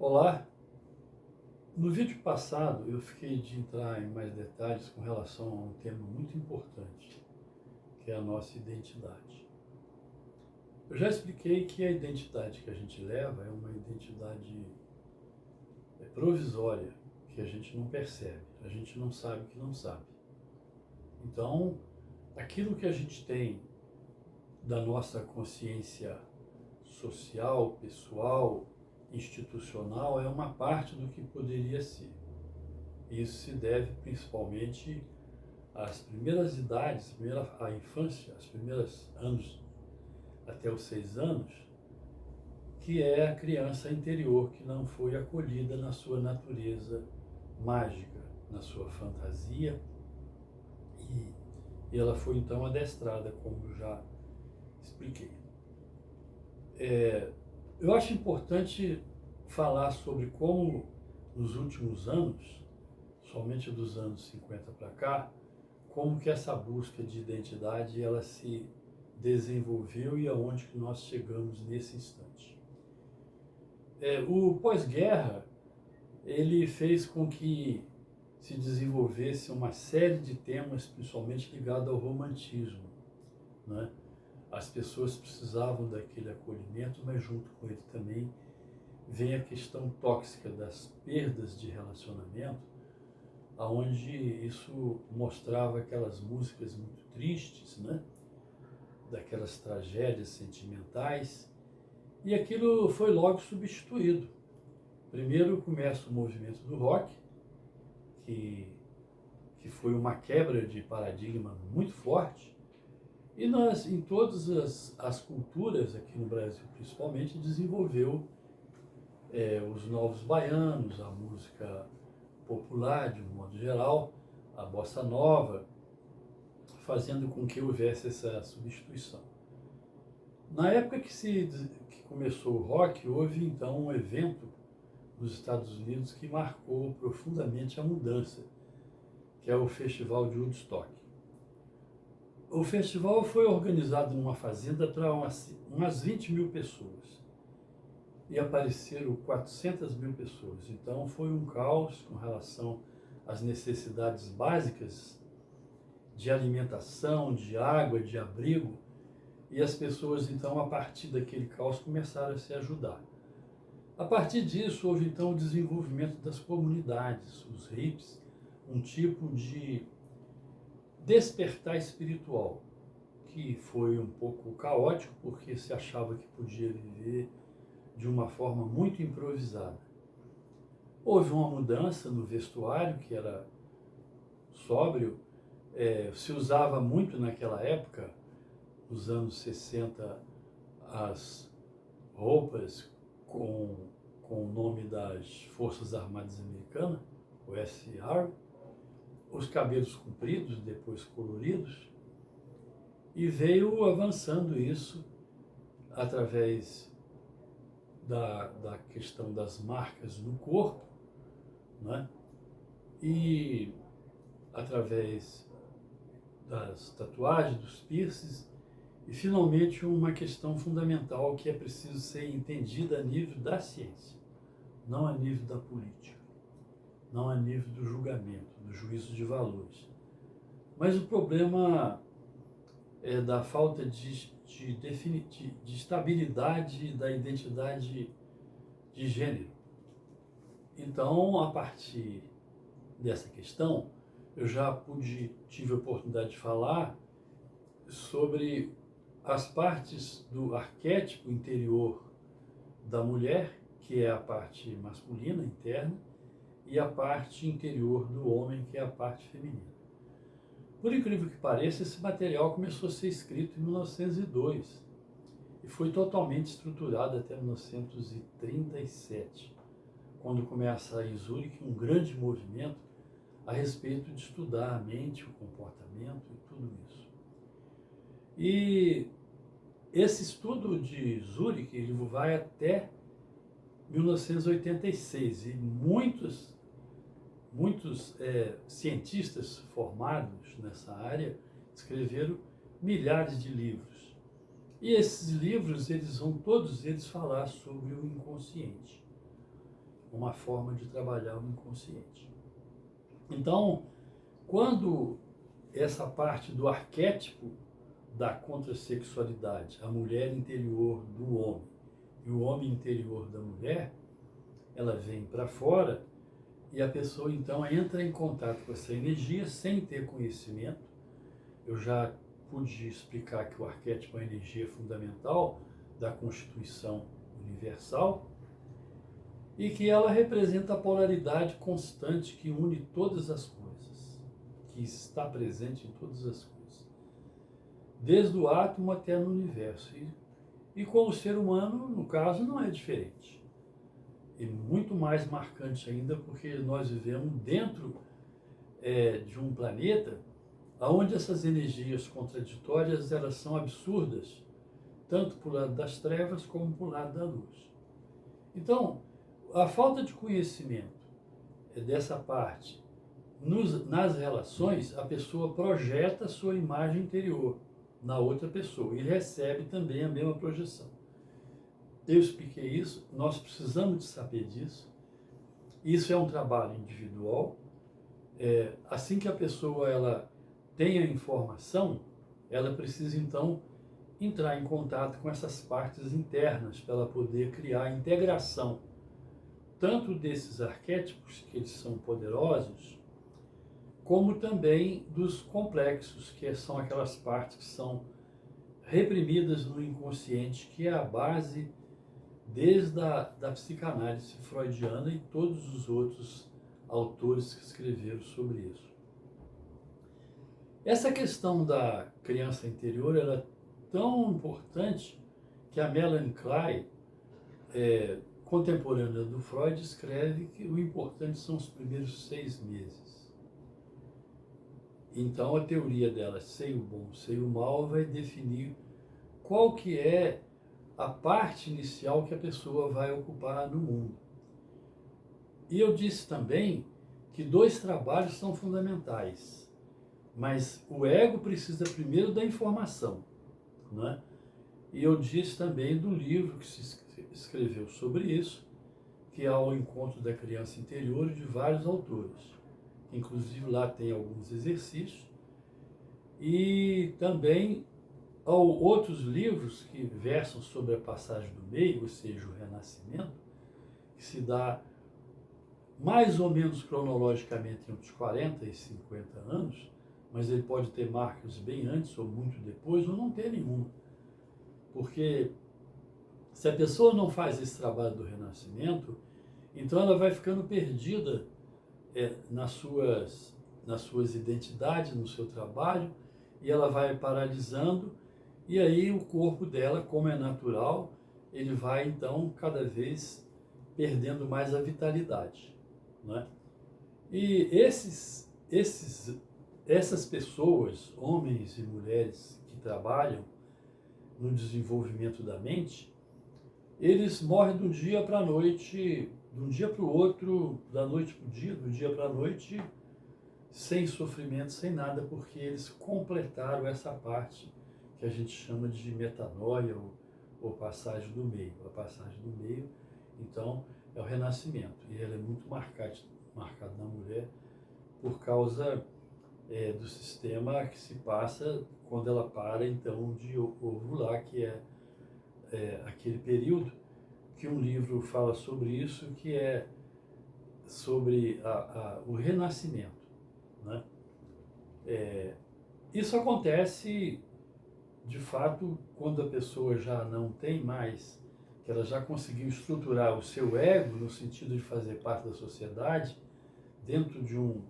Olá, no vídeo passado eu fiquei de entrar em mais detalhes com relação a um tema muito importante, que é a nossa identidade. Eu já expliquei que a identidade que a gente leva é uma identidade provisória, que a gente não percebe, a gente não sabe que não sabe. Então, aquilo que a gente tem da nossa consciência social, pessoal, institucional, é uma parte do que poderia ser. Isso se deve principalmente às primeiras idades, à infância, os primeiros anos até os 6 anos, que é a criança interior que não foi acolhida na sua natureza mágica, na sua fantasia, e, e ela foi então adestrada, como já expliquei. Eu acho importante falar sobre como nos últimos anos, somente dos anos 50 para cá, como que essa busca de identidade ela se desenvolveu e aonde que nós chegamos nesse instante. O pós-guerra ele fez com que se desenvolvesse uma série de temas, principalmente ligados ao romantismo, né? As pessoas precisavam daquele acolhimento, mas junto com ele também vem a questão tóxica das perdas de relacionamento, aonde isso mostrava aquelas músicas muito tristes, né? Daquelas tragédias sentimentais, e aquilo foi logo substituído. Primeiro começa o movimento do rock, que, que foi uma quebra de paradigma muito forte, e nós, em todas as culturas, aqui no Brasil principalmente, desenvolveu os novos baianos, a música popular de um modo geral, a bossa nova, fazendo com que houvesse essa substituição. Na época que começou o rock, houve então um evento nos Estados Unidos que marcou profundamente a mudança, que é o Festival de Woodstock. O festival foi organizado numa fazenda para umas 20 mil pessoas e apareceram 400 mil pessoas. Então foi um caos com relação às necessidades básicas de alimentação, de água, de abrigo, e as pessoas então a partir daquele caos começaram a se ajudar. A partir disso houve então o desenvolvimento das comunidades, os hippies, um tipo de despertar espiritual, que foi um pouco caótico, porque se achava que podia viver de uma forma muito improvisada. Houve uma mudança no vestuário, que era sóbrio, se usava muito naquela época, nos anos 60, as roupas com o nome das Forças Armadas Americanas, o SR, os cabelos compridos, depois coloridos, e veio avançando isso através da questão das marcas no corpo, né? E através das tatuagens, dos piercings, e finalmente uma questão fundamental que é preciso ser entendida a nível da ciência, não a nível da política, não a nível do julgamento, do juízo de valores. Mas o problema é da falta de estabilidade da identidade de gênero. Então, a partir dessa questão, eu já tive a oportunidade de falar sobre as partes do arquétipo interior da mulher, que é a parte masculina, interna, e a parte interior do homem, que é a parte feminina. Por incrível que pareça, esse material começou a ser escrito em 1902 e foi totalmente estruturado até 1937, quando começa em Zurique um grande movimento a respeito de estudar a mente, o comportamento e tudo isso. E esse estudo de Zurique ele vai até 1986 e muitos cientistas formados nessa área escreveram milhares de livros. E esses livros, todos eles falar sobre o inconsciente. uma forma de trabalhar o inconsciente. Então, quando essa parte do arquétipo da contrassexualidade, a mulher interior do homem e o homem interior da mulher, ela vem para fora e a pessoa então entra em contato com essa energia sem ter conhecimento. Eu já pude explicar que o arquétipo é a energia fundamental da Constituição Universal e que ela representa a polaridade constante que une todas as coisas, que está presente em todas as coisas, desde o átomo até no universo. E com o ser humano, no caso, não é diferente. E muito mais marcante ainda porque nós vivemos dentro de um planeta onde essas energias contraditórias elas são absurdas, tanto para o lado das trevas como para o lado da luz. Então, a falta de conhecimento dessa parte nas relações, a pessoa projeta a sua imagem interior na outra pessoa e recebe também a mesma projeção. Eu expliquei isso, nós precisamos de saber disso. Isso é um trabalho individual. Assim que a pessoa ela tem a informação, ela precisa então entrar em contato com essas partes internas para ela poder criar a integração tanto desses arquétipos, que eles são poderosos, como também dos complexos, que são aquelas partes que são reprimidas no inconsciente, que é a base desde da psicanálise freudiana e todos os outros autores que escreveram sobre isso. Essa questão da criança interior ela é tão importante que a Melanie Klein, contemporânea do Freud, escreve que o importante são os primeiros 6 meses. Então a teoria dela, seio bom, seio mal, vai definir qual que é a parte inicial que a pessoa vai ocupar no mundo. E eu disse também que 2 trabalhos são fundamentais, mas o ego precisa primeiro da informação, né? E eu disse também do livro que se escreveu sobre isso, que é O Encontro da Criança Interior, de vários autores. Inclusive lá tem alguns exercícios. E também há outros livros que versam sobre a passagem do meio, ou seja, o renascimento, que se dá mais ou menos cronologicamente entre os 40 e 50 anos, mas ele pode ter marcos bem antes ou muito depois, ou não ter nenhuma. Porque se a pessoa não faz esse trabalho do renascimento, então ela vai ficando perdida nas suas identidades, no seu trabalho, e ela vai paralisando, e aí o corpo dela, como é natural, ele vai então cada vez perdendo mais a vitalidade, né? E essas pessoas, homens e mulheres que trabalham no desenvolvimento da mente, eles morrem de um dia para a noite, de um dia para o outro, da noite para o dia, do dia para a noite, sem sofrimento, sem nada, porque eles completaram essa parte que a gente chama de metanoia ou passagem do meio. A passagem do meio, então, é o renascimento. E ela é muito marcada na mulher por causa do sistema que se passa quando ela para, então, de ovular, que é aquele período que um livro fala sobre isso, que é sobre o renascimento, né? Isso acontece, de fato, quando a pessoa já não tem mais, que ela já conseguiu estruturar o seu ego no sentido de fazer parte da sociedade, dentro de um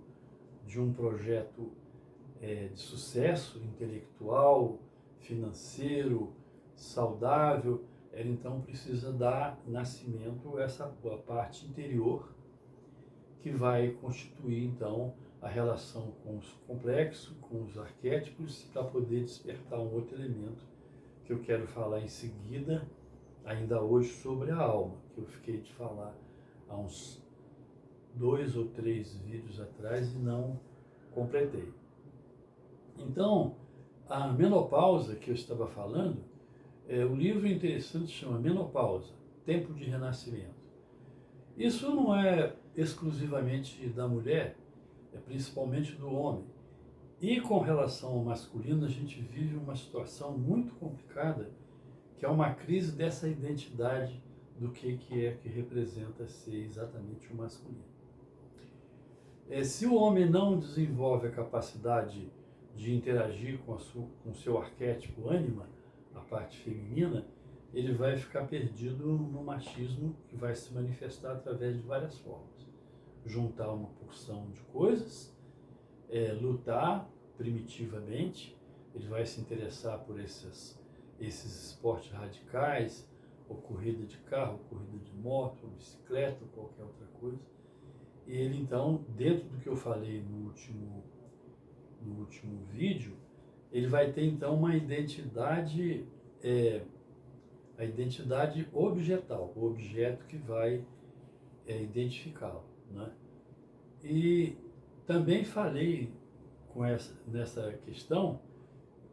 projeto de sucesso intelectual, financeiro, saudável. Ela então precisa dar nascimento a essa parte interior que vai constituir então a relação com os complexos, com os arquétipos, para poder despertar um outro elemento que eu quero falar em seguida, ainda hoje, sobre a alma, que eu fiquei de falar há uns 2 ou 3 vídeos atrás e não completei. Então, a menopausa que eu estava falando, o livro interessante chama Menopausa, Tempo de Renascimento. Isso não é exclusivamente da mulher, é principalmente do homem. E com relação ao masculino, a gente vive uma situação muito complicada, que é uma crise dessa identidade do que é que representa ser exatamente o masculino. Se o homem não desenvolve a capacidade de interagir com o seu arquétipo ânima, a parte feminina, ele vai ficar perdido no machismo que vai se manifestar através de várias formas. Juntar uma porção de coisas, lutar primitivamente, ele vai se interessar por esses esportes radicais, ou corrida de carro, ou corrida de moto, ou bicicleta, ou qualquer outra coisa. E ele então, dentro do que eu falei no último vídeo, ele vai ter então uma identidade, a identidade objetal, o objeto que vai identificá-lo, né? E também falei nessa questão,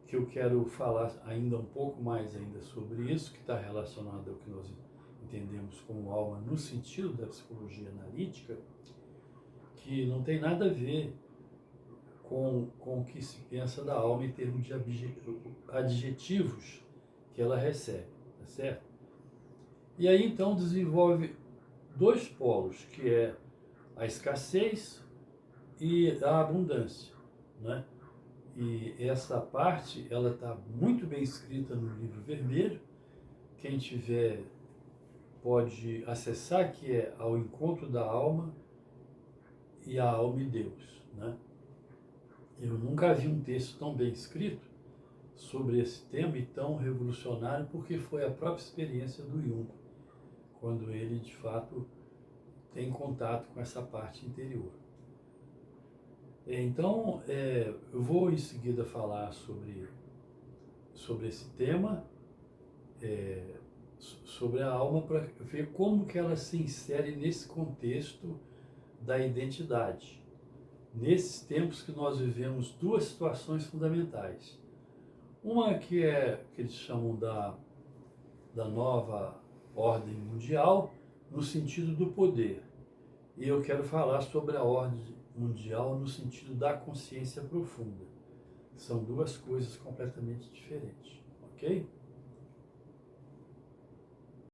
que eu quero falar ainda um pouco mais ainda sobre isso, que está relacionado ao que nós entendemos como alma no sentido da psicologia analítica, que não tem nada a ver com o que se pensa da alma em termos de adjetivos que ela recebe, tá certo? E aí então desenvolve dois polos, que é a escassez e a abundância, né? E essa parte, ela está muito bem escrita no livro vermelho. Quem tiver pode acessar, que é Ao Encontro da Alma e a Alma e Deus, né? Eu nunca vi um texto tão bem escrito sobre esse tema e tão revolucionário, porque foi a própria experiência do Jung, quando ele, de fato, tem contato com essa parte interior. Então, eu vou em seguida falar sobre esse tema, sobre a alma, para ver como que ela se insere nesse contexto da identidade. Nesses tempos que nós vivemos duas situações fundamentais. Uma que eles chamam da nova ordem mundial, no sentido do poder. E eu quero falar sobre a ordem mundial no sentido da consciência profunda. São duas coisas completamente diferentes, ok?